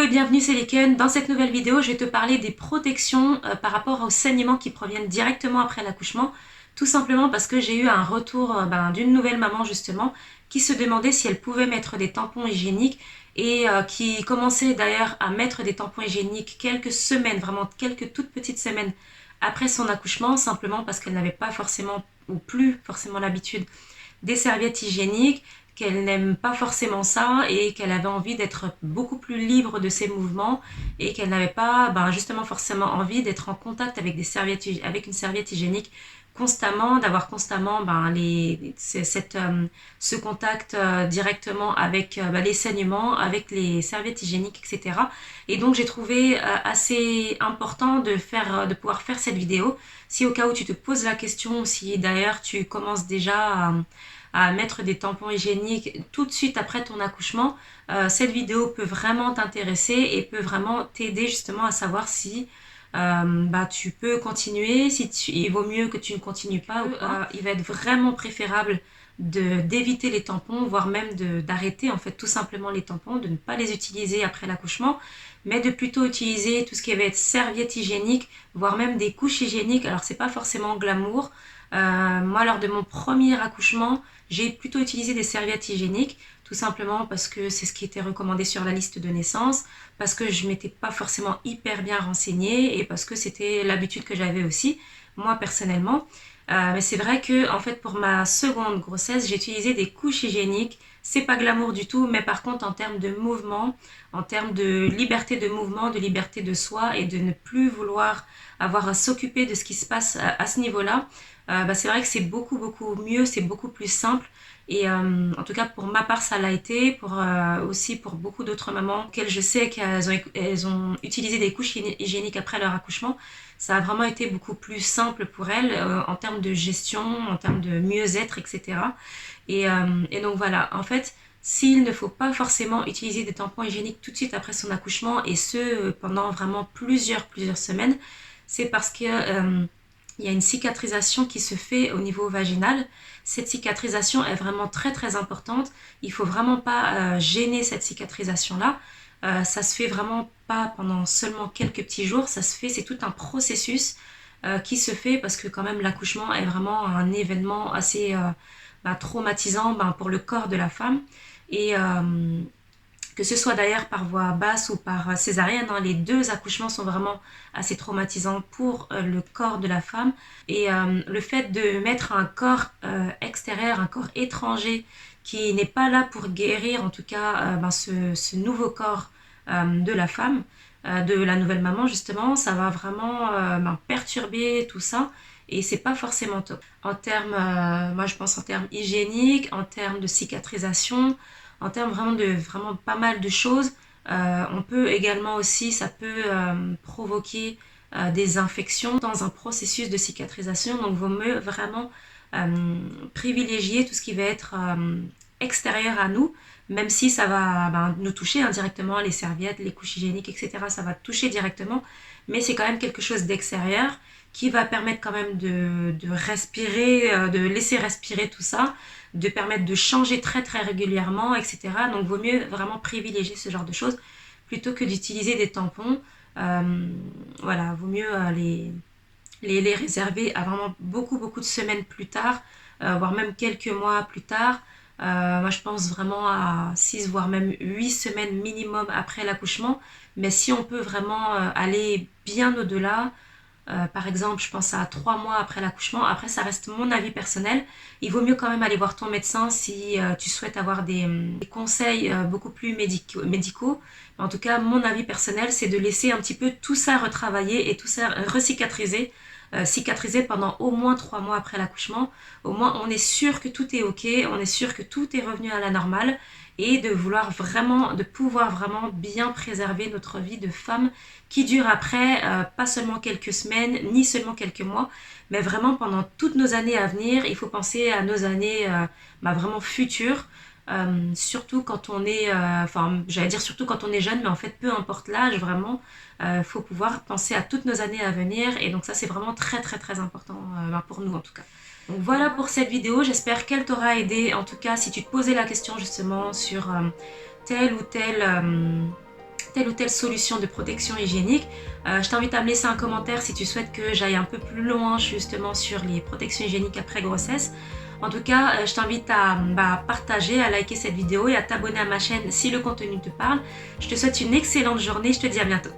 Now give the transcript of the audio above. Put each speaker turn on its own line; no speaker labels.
et bienvenue, c'est Liken. Dans cette nouvelle vidéo, je vais te parler des protections par rapport aux saignements qui proviennent directement après l'accouchement. Tout simplement parce que j'ai eu un retour d'une nouvelle maman justement qui se demandait si elle pouvait mettre des tampons hygiéniques et qui commençait d'ailleurs à mettre des tampons hygiéniques quelques semaines, vraiment quelques toutes petites semaines après son accouchement, simplement parce qu'elle n'avait pas forcément ou plus forcément l'habitude des serviettes hygiéniques, qu'elle n'aime pas forcément ça et qu'elle avait envie d'être beaucoup plus libre de ses mouvements et qu'elle n'avait pas justement forcément envie d'être en contact avec avec une serviette hygiénique constamment, d'avoir constamment ce contact directement avec les saignements, avec les serviettes hygiéniques, etc. Et donc j'ai trouvé assez important de pouvoir faire cette vidéo. Si au cas où tu te poses la question, si d'ailleurs tu commences déjà à mettre des tampons hygiéniques tout de suite après ton accouchement, cette vidéo peut vraiment t'intéresser et peut vraiment t'aider justement à savoir si tu peux continuer, il vaut mieux que tu ne continues pas ou pas. Il va être vraiment préférable d'éviter les tampons, voire même d'arrêter en fait tout simplement les tampons, de ne pas les utiliser après l'accouchement, mais de plutôt utiliser tout ce qui va être serviette hygiénique, voire même des couches hygiéniques. Alors c'est pas forcément glamour. Moi lors de mon premier accouchement, j'ai plutôt utilisé des serviettes hygiéniques, tout simplement parce que c'est ce qui était recommandé sur la liste de naissance, parce que je m'étais pas forcément hyper bien renseignée et parce que c'était l'habitude que j'avais aussi, moi personnellement. Mais c'est vrai que en fait pour ma seconde grossesse, j'ai utilisé des couches hygiéniques. C'est pas glamour du tout, mais par contre en termes de mouvement, en termes de liberté de mouvement, de liberté de soi et de ne plus vouloir avoir à s'occuper de ce qui se passe à ce niveau-là, c'est vrai que c'est beaucoup mieux, c'est beaucoup plus simple. Et en tout cas pour ma part ça l'a été, aussi pour beaucoup d'autres mamans auxquelles je sais qu'elles ont utilisé des couches hygiéniques après leur accouchement. Ça a vraiment été beaucoup plus simple pour elles en termes de gestion, en termes de mieux-être, etc. Et donc voilà, en fait, s'il ne faut pas forcément utiliser des tampons hygiéniques tout de suite après son accouchement, et ce pendant vraiment plusieurs semaines, c'est parce que il y a une cicatrisation qui se fait au niveau vaginal. Cette cicatrisation est vraiment très importante. Il faut vraiment pas gêner cette cicatrisation-là. Ça se fait vraiment pas pendant seulement quelques petits jours. C'est tout un processus qui se fait parce que quand même l'accouchement est vraiment un événement assez traumatisant pour le corps de la femme. Et que ce soit d'ailleurs par voie basse ou par césarienne, les deux accouchements sont vraiment assez traumatisants pour le corps de la femme. Et le fait de mettre un corps extérieur, un corps étranger qui n'est pas là pour guérir en tout cas ce nouveau corps de la femme, de la nouvelle maman justement, ça va vraiment perturber tout ça. Et c'est pas forcément top. En termes, moi je pense en termes hygiéniques, en termes de cicatrisation, en termes vraiment pas mal de choses. On peut également aussi, ça peut provoquer des infections dans un processus de cicatrisation. Donc, il vaut mieux vraiment privilégier tout ce qui va être extérieur à nous, même si ça va nous toucher indirectement, les serviettes, les couches hygiéniques, etc. Ça va toucher directement, mais c'est quand même quelque chose d'extérieur qui va permettre quand même de respirer, de laisser respirer tout ça, de permettre de changer très régulièrement, etc. Donc, vaut mieux vraiment privilégier ce genre de choses plutôt que d'utiliser des tampons. Voilà, vaut mieux les réserver à vraiment beaucoup de semaines plus tard, voire même quelques mois plus tard. Moi, je pense vraiment à 6 voire même 8 semaines minimum après l'accouchement. Mais si on peut vraiment aller bien au-delà, par exemple, je pense à 3 mois après l'accouchement. Après, ça reste mon avis personnel. Il vaut mieux quand même aller voir ton médecin si tu souhaites avoir des conseils beaucoup plus médicaux. En tout cas, mon avis personnel, c'est de laisser un petit peu tout ça retravailler et tout ça recicatriser. Cicatriser pendant au moins 3 mois après l'accouchement. Au moins, on est sûr que tout est ok, on est sûr que tout est revenu à la normale et de pouvoir vraiment bien préserver notre vie de femme qui dure après, pas seulement quelques semaines, ni seulement quelques mois, mais vraiment pendant toutes nos années à venir. Il faut penser à nos années vraiment futures, surtout quand on est, j'allais dire surtout quand on est jeune, mais en fait, peu importe l'âge, vraiment, faut pouvoir penser à toutes nos années à venir. Et donc ça, c'est vraiment très important pour nous en tout cas. Donc voilà pour cette vidéo, j'espère qu'elle t'aura aidé. En tout cas, si tu te posais la question justement sur tel ou telle ou telle solution de protection hygiénique. Je t'invite à me laisser un commentaire si tu souhaites que j'aille un peu plus loin justement sur les protections hygiéniques après grossesse. En tout cas, je t'invite à partager, à liker cette vidéo et à t'abonner à ma chaîne si le contenu te parle. Je te souhaite une excellente journée, je te dis à bientôt.